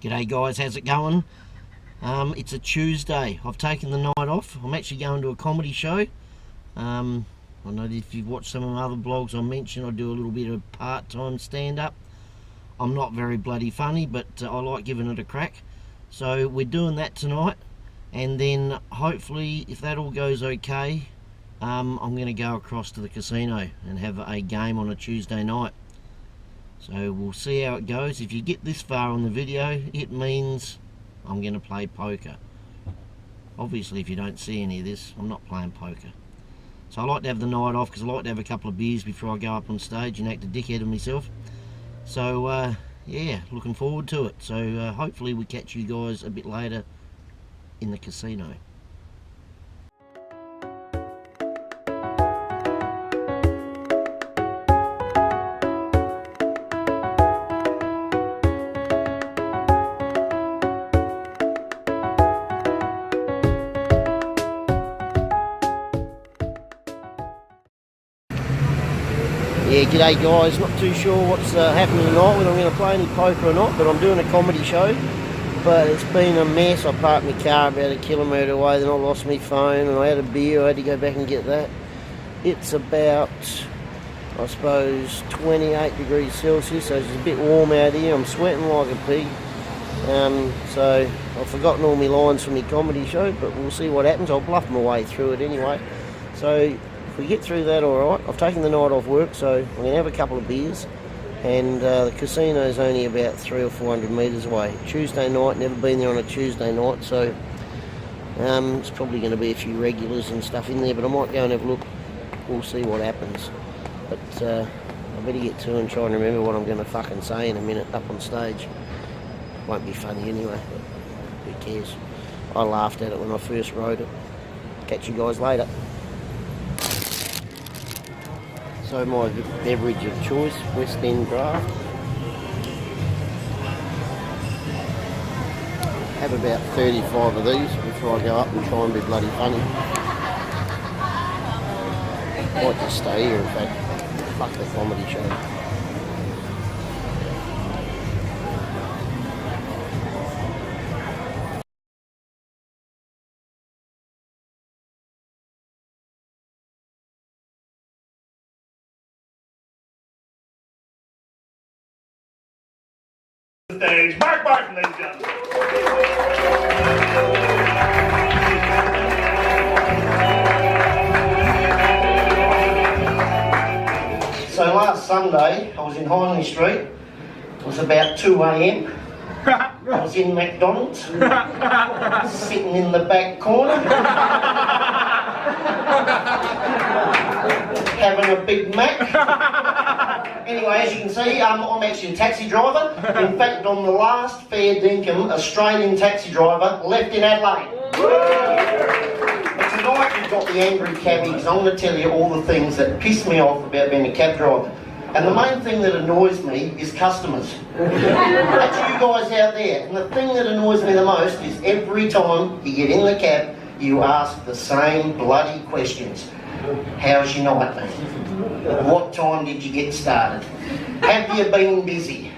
G'day guys, how's it going? It's a Tuesday. I've taken the night off. I'm actually going to a comedy show. I know that if you've watched some of my other blogs I mentioned I do a little bit of part-time stand-up. I'm not very bloody funny, but I like giving it a crack. So we're doing that tonight, and then hopefully if that all goes okay, I'm going to go across to the casino and have a game on a Tuesday night. So we'll see how it goes. If you get this far on the video, it means I'm going to play poker. Obviously if you don't see any of this, I'm not playing poker. So I like to have the night off because I like to have a couple of beers before I go up on stage and act a dickhead of myself. So yeah, looking forward to it. So hopefully we catch you guys a bit later in the casino. Yeah, g'day guys, not too sure what's happening tonight, whether I'm going to play any poker or not, but I'm doing a comedy show. But it's been a mess. I parked my car about a kilometre away, then I lost my phone and I had a beer, I had to go back and get that. It's about, I suppose, 28 degrees Celsius, so it's a bit warm out here. I'm sweating like a pig. So I've forgotten all my lines from my comedy show, but we'll see what happens. I'll bluff my way through it anyway. So if we get through that alright, I've taken the night off work, so I'm going to have a couple of beers, and the casino's only about 300 or 400 metres away. Tuesday night, never been there on a Tuesday night, so it's probably going to be a few regulars and stuff in there, but I might go and have a look. We'll see what happens. But I better get to and try and remember what I'm going to fucking say in a minute up on stage. Won't be funny anyway, but who cares? I laughed at it when I first wrote it. Catch you guys later. So my beverage of choice, West End Draft. Have about 35 of these before I go up and try and be bloody funny. Might just stay here in fact. Fuck the comedy show. Stage, Mark Barton, ladies and gentlemen. So last Sunday, I was in Hindley Street. It was about 2 a.m. I was in McDonald's, sitting in the back corner, having a Big Mac. Anyway, as you can see, I'm actually a taxi driver. In fact, I'm the last fair dinkum Australian taxi driver left in Adelaide. But tonight we've got the angry cabbie, because I'm going to tell you all the things that piss me off about being a cab driver. And the main thing that annoys me is customers. That's you guys out there. And the thing that annoys me the most is every time you get in the cab, you ask the same bloody questions. How's your night, mate? What time did you get started? Have you been busy?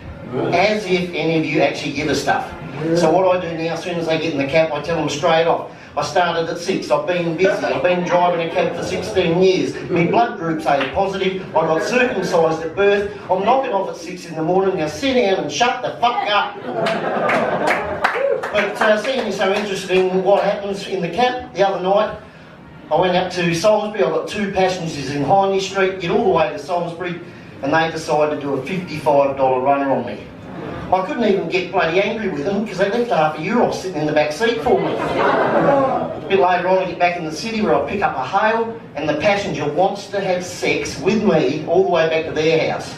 As if any of you actually give a stuff. So what I do now, as soon as they get in the cab, I tell them straight off. I started at 6, I've been busy, I've been driving a cab for 16 years, my blood group's A positive, I got circumcised at birth, I'm knocking off at 6 in the morning, now sit down and shut the fuck up. But seeing you're so interested in what happens in the cab, the other night, I went out to Salisbury. I've got 2 passengers in Hindley Street, get all the way to Salisbury, and they decided to do a $55 runner on me. I couldn't even get bloody angry with them because they left €50 sitting in the back seat for me. A bit later on I get back in the city where I pick up a hail and the passenger wants to have sex with me all the way back to their house.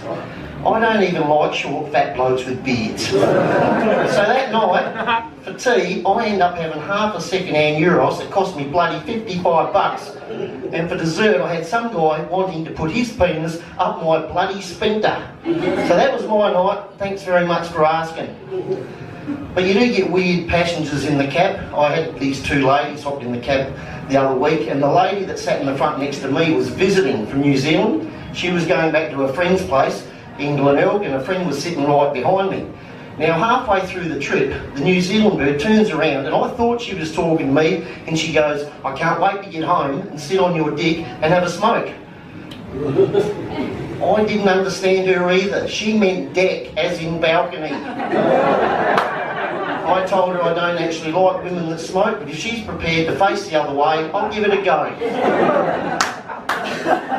I don't even like short fat blokes with beards. So that night, for tea, I end up having half a second-hand Euros that cost me bloody $55. And for dessert, I had some guy wanting to put his penis up my bloody sphincter. So that was my night. Thanks very much for asking. But you do get weird passengers in the cab. I had these 2 ladies hopped in the cab the other week, and the lady that sat in the front next to me was visiting from New Zealand. She was going back to her friend's place in Glenelg, and a friend was sitting right behind me. Now, halfway through the trip, the New Zealand bird turns around, and I thought she was talking to me, and she goes, "I can't wait to get home and sit on your dick and have a smoke." I didn't understand her either. She meant deck, as in balcony. I told her I don't actually like women that smoke, but if she's prepared to face the other way, I'll give it a go.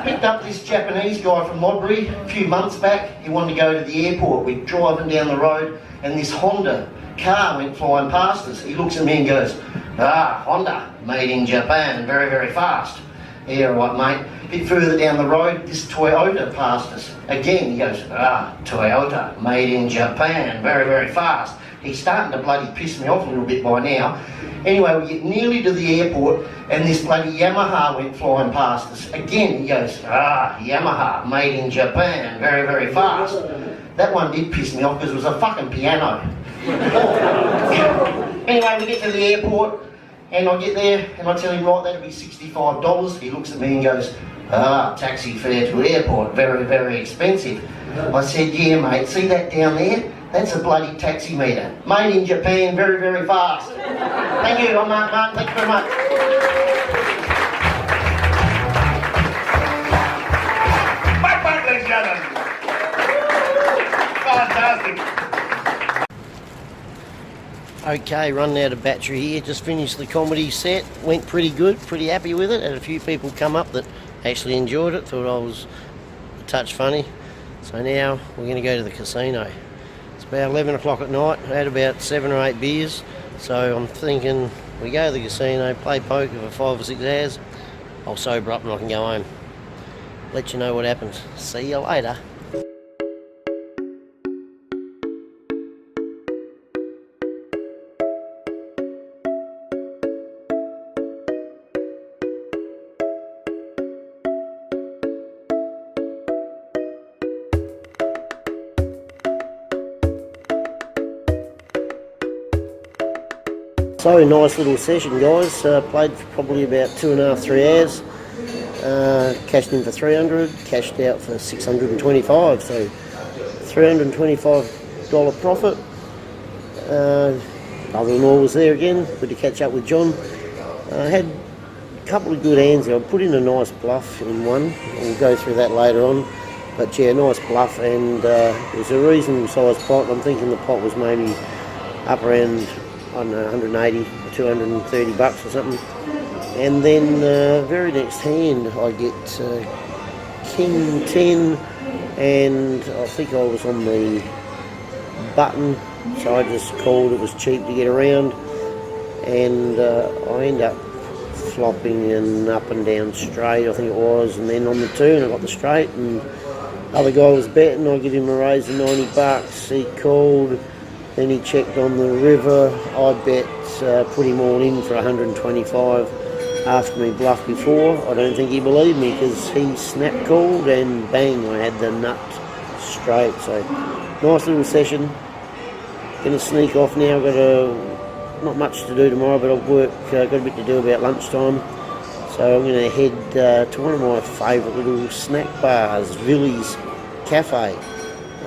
Picked up this Japanese guy from Modbury a few months back. He wanted to go to the airport. We're driving down the road and this Honda car went flying past us. He looks at me and goes, "Ah, Honda, made in Japan, very, very fast." "Yeah, right, mate." A bit further down the road, this Toyota passed us. Again, he goes, "Ah, Toyota, made in Japan, very, very fast." He's starting to bloody piss me off a little bit by now. Anyway, we get nearly to the airport and this bloody Yamaha went flying past us. Again, he goes, "Ah, Yamaha, made in Japan, very, very fast." That one did piss me off because it was a fucking piano. Anyway, we get to the airport and I get there and I tell him, "Right, that'll be $65. He looks at me and goes, "Ah, taxi fare to airport, very, very expensive." I said, "Yeah, mate, see that down there? That's a bloody taxi meter. Made in Japan, very, very fast." Thank you, I'm Mark Martin, thank you very much. Back, ladies and gentlemen. Fantastic. Okay, running out of battery here. Just finished the comedy set. Went pretty good, pretty happy with it. Had a few people come up that actually enjoyed it, thought I was a touch funny. So now we're going to go to the casino. It's about 11 o'clock at night. I had about 7 or 8 beers. So I'm thinking we go to the casino, play poker for 5 or 6 hours. I'll sober up and I can go home. Let you know what happens. See you later. So nice little session, guys. Played for probably about 2.5 to 3 hours. Cashed in for 300, cashed out for 625. So $325 profit. Brother-in-law was there again. Good to catch up with John. Had a couple of good hands there. I put in a nice bluff in one. We'll go through that later on. But yeah, nice bluff, and it was a reasonable sized pot. I'm thinking the pot was maybe up around, I don't know, 180 or 230 bucks or something. And then very next hand I get King 10, and I think I was on the button, so I just called. It was cheap to get around, and I end up flopping and up and down straight, I think it was, and then on the turn I got the straight, and the other guy was betting. I give him a raise of 90 bucks. He called. Then he checked on the river. I bet, put him all in for 125 after me bluff before. I don't think he believed me because he snap called and bang, I had the nut straight. So nice little session. Gonna sneak off now. Not much to do tomorrow, but I've got a bit to do about lunchtime. So I'm gonna head to one of my favourite little snack bars, Villy's Cafe.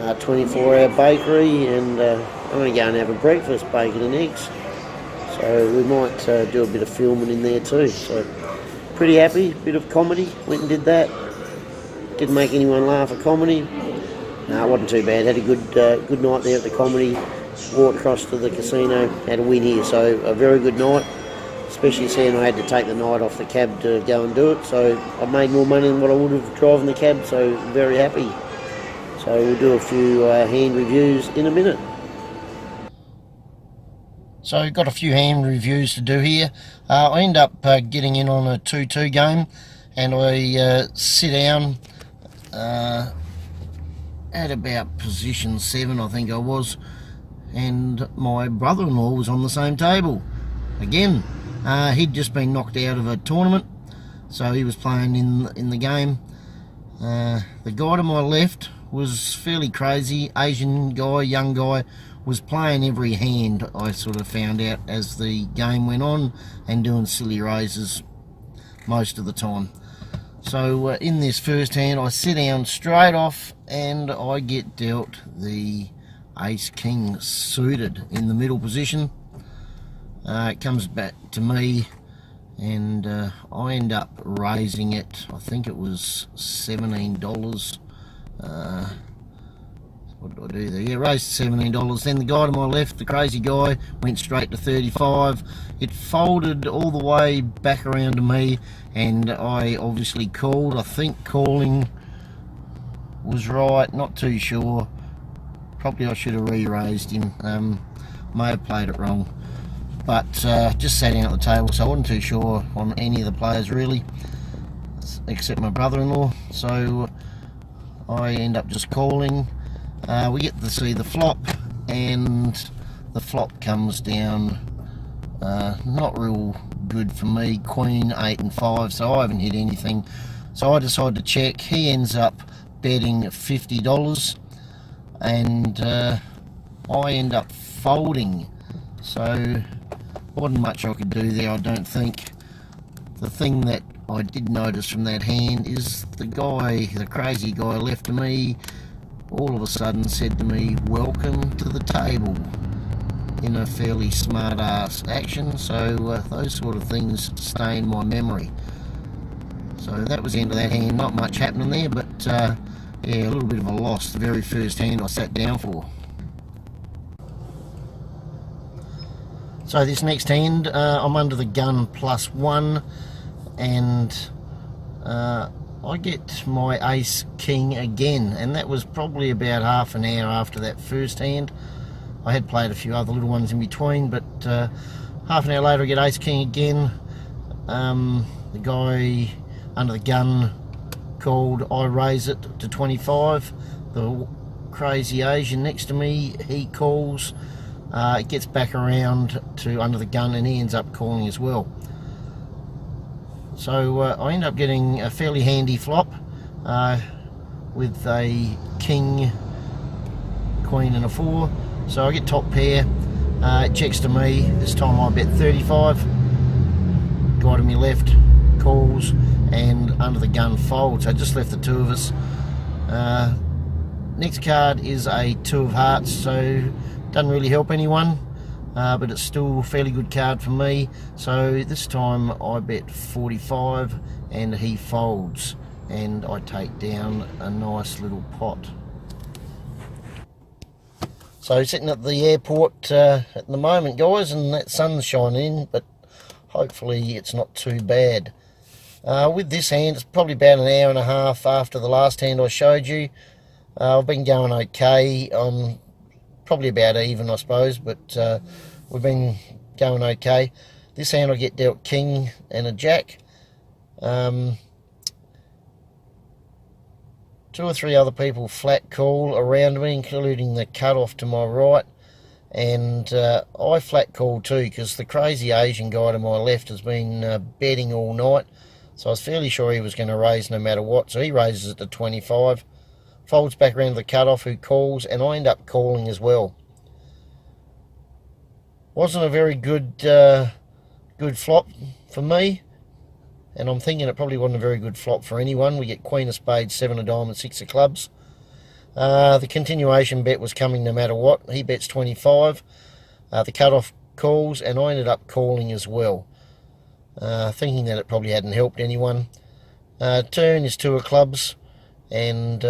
24-hour bakery, and I'm going to go and have a breakfast, bacon and eggs. So we might do a bit of filming in there too. So pretty happy, bit of comedy, went and did that. Didn't make anyone laugh at comedy. No, it wasn't too bad. Had a good night there at the comedy. Walked across to the casino, had a win here, so a very good night. Especially seeing I had to take the night off the cab to go and do it. So I made more money than what I would have driving the cab, so very happy. So we'll do a few hand reviews in a minute. So got a few hand reviews to do here. I end up getting in on a 2-2 game, and I sit down at about position 7, I think I was, and my brother-in-law was on the same table. Again, he'd just been knocked out of a tournament, so he was playing in the game. The guy to my left was fairly crazy, Asian guy, young guy, was playing every hand, I sort of found out as the game went on, and doing silly raises most of the time. So in this first hand I sit down straight off and I get dealt the ace king suited in the middle position. It comes back to me, and I end up raising it. I think it was $17. What did I do there? Yeah, raised $17. Then the guy to my left, the crazy guy, went straight to 35. It folded all the way back around to me, and I obviously called. I think calling was right, not too sure. Probably I should have re-raised him. May have played it wrong. But just sat down at the table, so I wasn't too sure on any of the players really, except my brother-in-law. So I end up just calling. We get to see the flop, and the flop comes down not real good for me. Queen, 8 and 5, so I haven't hit anything. So I decide to check. He ends up betting $50, and I end up folding. So wasn't much I could do there, I don't think. The thing that I did notice from that hand is the guy, the crazy guy left to me, all of a sudden said to me, "Welcome to the table," in a fairly smart ass action. So those sort of things stay in my memory. So that was the end of that hand. Not much happening there, but yeah, a little bit of a loss the very first hand I sat down for. So this next hand, I'm under the gun +1, and I get my ace king again, and that was probably about half an hour after that first hand. I had played a few other little ones in between, but half an hour later I get ace king again. The guy under the gun called, I raise it to 25. The crazy Asian next to me, he calls. It gets back around to under the gun, and he ends up calling as well. So I end up getting a fairly handy flop with a king, queen and a 4. So I get top pair. It checks to me. This time I bet 35. Guy to my left calls, and under the gun folds. So just left the two of us. Next card is a 2 of hearts, so doesn't really help anyone, but it's still a fairly good card for me. So this time I bet 45, and he folds, and I take down a nice little pot. So sitting at the airport at the moment, guys, and that sun's shining in, but hopefully it's not too bad. With this hand, it's probably about an hour and a half after the last hand I showed you. I've been going okay. Probably about even, I suppose, but we've been going okay. This hand I get dealt king and a jack. 2 or 3 other people flat call around me, including the cut-off to my right, and I flat call too, because the crazy Asian guy to my left has been betting all night, so I was fairly sure he was going to raise no matter what. So he raises it to 25. Folds back around to the cut-off, who calls, and I end up calling as well. Wasn't a very good good flop for me, and I'm thinking it probably wasn't a very good flop for anyone. We get queen of spades, 7 of diamonds, 6 of clubs. The continuation bet was coming no matter what. He bets 25. The cut-off calls, and I ended up calling as well, thinking that it probably hadn't helped anyone. Turn is 2 of clubs. And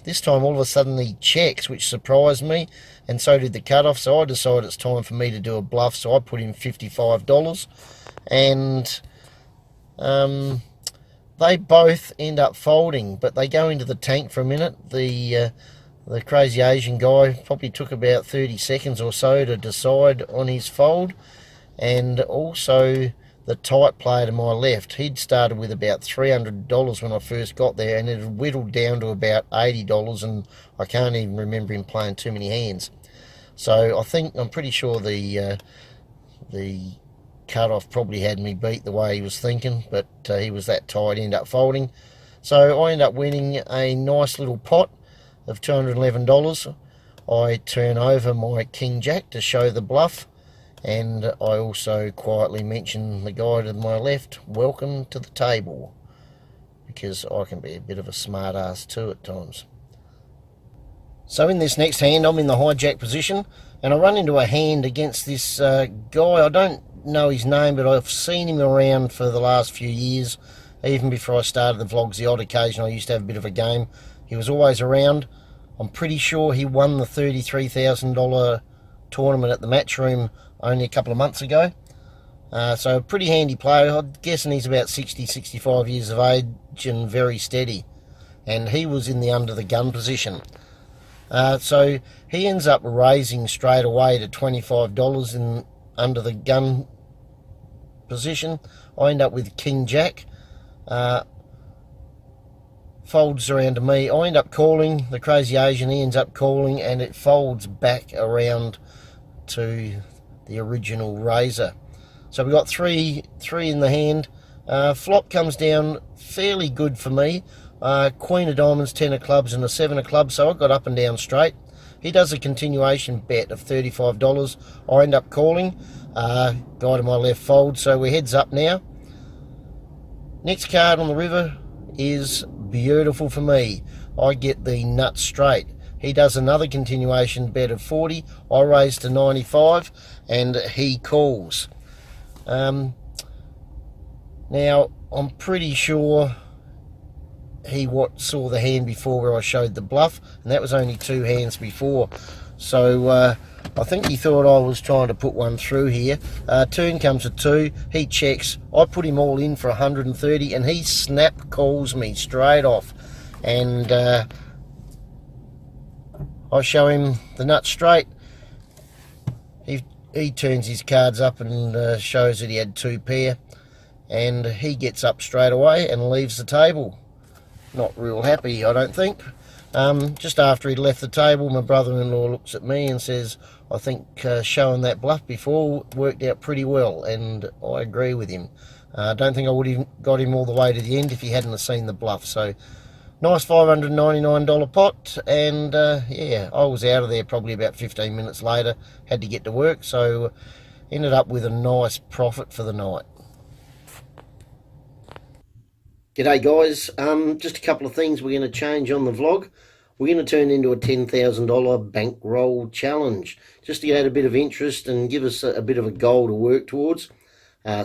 this time all of a sudden he checks, which surprised me, and so did the cutoff. So I decided it's time for me to do a bluff, so I put in $55, and they both end up folding, but they go into the tank for a minute. The crazy Asian guy probably took about 30 seconds or so to decide on his fold, and also the tight player to my left, he'd started with about $300 when I first got there, and it had whittled down to about $80, and I can't even remember him playing too many hands. So I'm pretty sure the cut-off probably had me beat the way he was thinking, but he was that tight, he ended up folding. So I end up winning a nice little pot of $211. I turn over my King Jack to show the bluff, and I also quietly mention the guy to my left, welcome to the table, because I can be a bit of a smart ass too at times. So in this next hand, I'm in the hijack position, and I run into a hand against this guy. I don't know his name, but I've seen him around for the last few years. Even before I started the vlogs, the odd occasion I used to have a bit of a game. He was always around. I'm pretty sure he won the $33,000 tournament at the Matchroom only a couple of months ago. So a pretty handy player. I'm guessing he's about 60, 65 years of age and very steady. And he was in the under the gun position. So he ends up raising straight away to $25 in under the gun position. I end up with King Jack. Folds around to me. I end up calling. The Crazy Asian, he ends up calling, and it folds back around to the original raiser. So we've got three in the hand. Flop comes down fairly good for me. Queen of diamonds, 10 of clubs, and a 7 of clubs, so I got up and down straight. He does a continuation bet of $35. I end up calling. Guy to my left folds, so we're heads up now. Next card on the river is beautiful for me. I get the nut straight. He does another continuation bet of 40. I raise to 95, and he calls. Now, I'm pretty sure he saw the hand before where I showed the bluff, and that was only 2 hands before. So I think he thought I was trying to put one through here. Turn comes at 2. He checks. I put him all in for 130, and he snap calls me straight off. And I show him the nut straight. He turns his cards up and shows that he had 2 pair. And he gets up straight away and leaves the table. Not real happy, I don't think. Just after he'd left the table, my brother-in-law looks at me and says, I think showing that bluff before worked out pretty well, and I agree with him. I don't think I would have got him all the way to the end if he hadn't have seen the bluff. So, nice $599 pot, and yeah, I was out of there probably about 15 minutes later, had to get to work, so ended up with a nice profit for the night. G'day guys, just a couple of things we're going to change on the vlog. We're going to turn into a $10,000 bankroll challenge, just to get a bit of interest and give us a bit of a goal to work towards.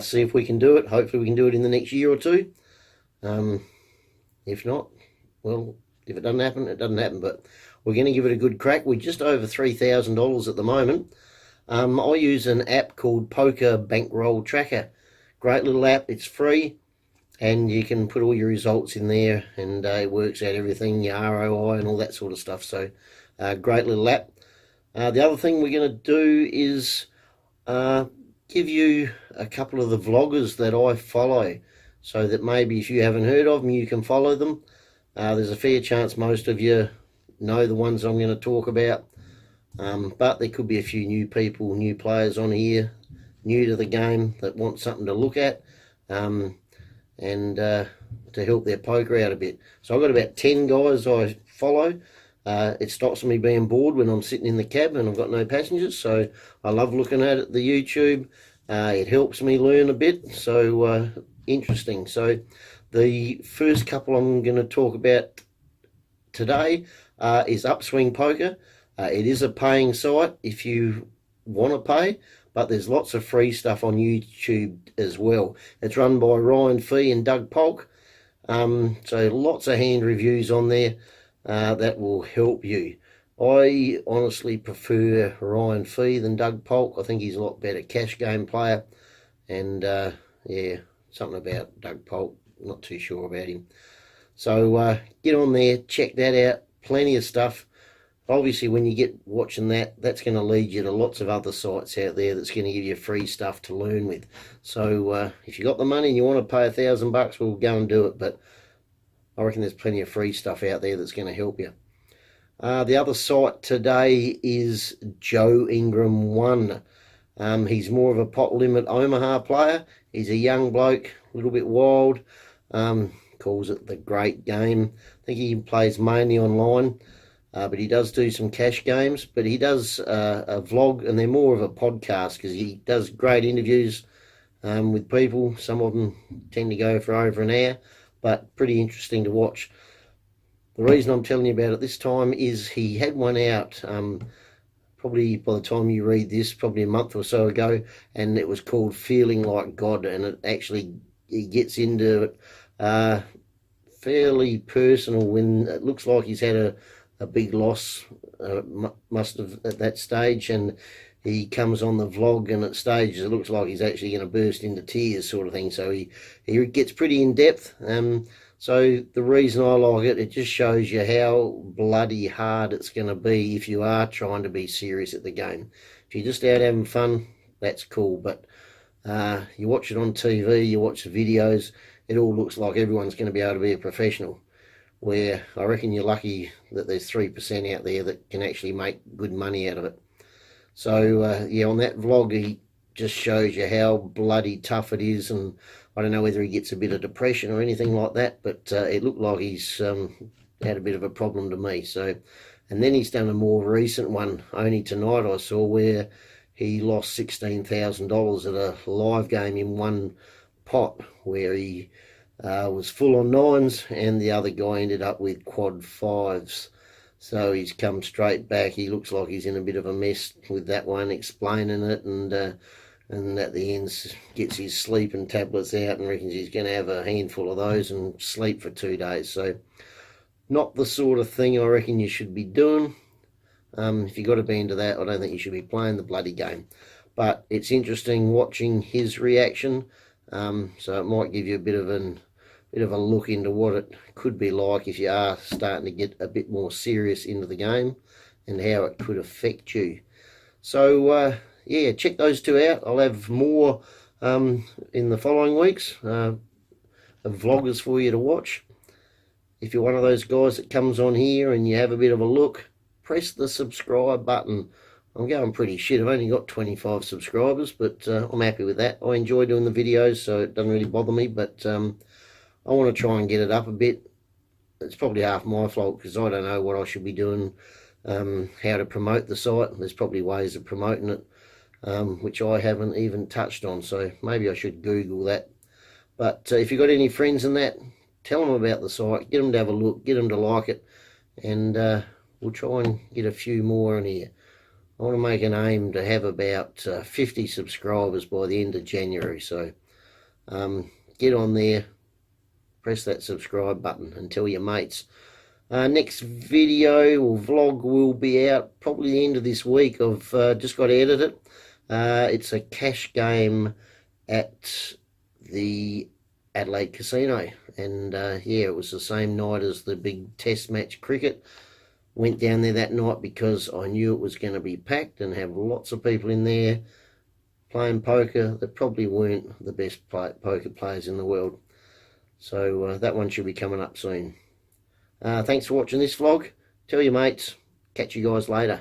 See if we can do it. Hopefully we can do it in the next year or two. If not, well, if it doesn't happen, it doesn't happen, but we're going to give it a good crack. We're just over $3,000 at the moment. I use an app called Poker Bankroll Tracker. Great little app, it's free. And you can put all your results in there, and it works out everything, your ROI and all that sort of stuff. So, great little app. The other thing we're going to do is give you a couple of the vloggers that I follow, so that maybe if you haven't heard of them, you can follow them. There's a fair chance most of you know the ones I'm going to talk about, but there could be a few new people, new players on here, new to the game, that want something to look at. And to help their poker out a bit. So I've got about 10 guys I follow. It stops me being bored when I'm sitting in the cab and I've got no passengers, so I love looking at it, the YouTube. It helps me learn a bit, so interesting. So the first couple I'm going to talk about today is Upswing Poker. It is a paying site if you want to pay, but there's lots of free stuff on YouTube as well. It's run by Ryan Fee and Doug Polk. So lots of hand reviews on there that will help you. I honestly prefer Ryan Fee than Doug Polk. I think he's a lot better cash game player. And yeah, something about Doug Polk, not too sure about him. So get on there, check that out. Plenty of stuff. Obviously, when you get watching that, that's going to lead you to lots of other sites out there that's going to give you free stuff to learn with. So if you got the money and you want to pay $1,000, we'll go and do it. But I reckon there's plenty of free stuff out there that's going to help you. The other site today is Joe Ingram 1. He's more of a pot limit Omaha player. He's a young bloke, a little bit wild. Calls it the great game. I think he plays mainly online. But he does do some cash games, but he does a vlog, and they're more of a podcast because he does great interviews with people. Some of them tend to go for over an hour, but pretty interesting to watch. The reason I'm telling you about it this time is he had one out probably by the time you read this, probably a month or so ago, and it was called Feeling Like God, and it actually, he gets into it fairly personal when it looks like he's had a big loss, must have at that stage, and he comes on the vlog, and at stages it looks like he's actually going to burst into tears, sort of thing. So he gets pretty in depth. So the reason I like it, it just shows you how bloody hard it's going to be if you are trying to be serious at the game. If you're just out having fun, that's cool. But you watch it on TV, you watch the videos, it all looks like everyone's going to be able to be a professional. Where I reckon you're lucky that there's 3% out there that can actually make good money out of it. So yeah, on that vlog, he just shows you how bloody tough it is, and I don't know whether he gets a bit of depression or anything like that, but it looked like he's had a bit of a problem to me. So, and then he's done a more recent one only tonight I saw, where he lost $16,000 at a live game in one pot, where he was full on nines and the other guy ended up with quad fives. So he's come straight back. He looks like he's in a bit of a mess with that one, explaining it, and at the end gets his sleeping tablets out and reckons he's going to have a handful of those and sleep for 2 days. So not the sort of thing I reckon you should be doing. If you've got to be into that, I don't think you should be playing the bloody game. But it's interesting watching his reaction. So it might give you a bit of a look into what it could be like if you are starting to get a bit more serious into the game, and how it could affect you. So yeah, check those two out. I'll have more in the following weeks of vloggers for you to watch. If you're one of those guys that comes on here and you have a bit of a look, press the subscribe button. I'm going pretty shit. I've only got 25 subscribers, but I'm happy with that. I enjoy doing the videos, so it doesn't really bother me, but I want to try and get it up a bit. It's probably half my fault because I don't know what I should be doing, how to promote the site. There's probably ways of promoting it, which I haven't even touched on, so maybe I should Google that. But if you've got any friends in that, tell them about the site, get them to have a look, get them to like it, and we'll try and get a few more in here. I want to make an aim to have about 50 subscribers by the end of January, so get on there, press that subscribe button and tell your mates. Next video or vlog will be out probably the end of this week. I've just got to edit it. It's a cash game at the Adelaide Casino, and yeah, it was the same night as the big test match cricket. Went down there that night because I knew it was going to be packed and have lots of people in there playing poker that probably weren't the best poker players in the world. So that one should be coming up soon. Thanks for watching this vlog. Tell your mates. Catch you guys later.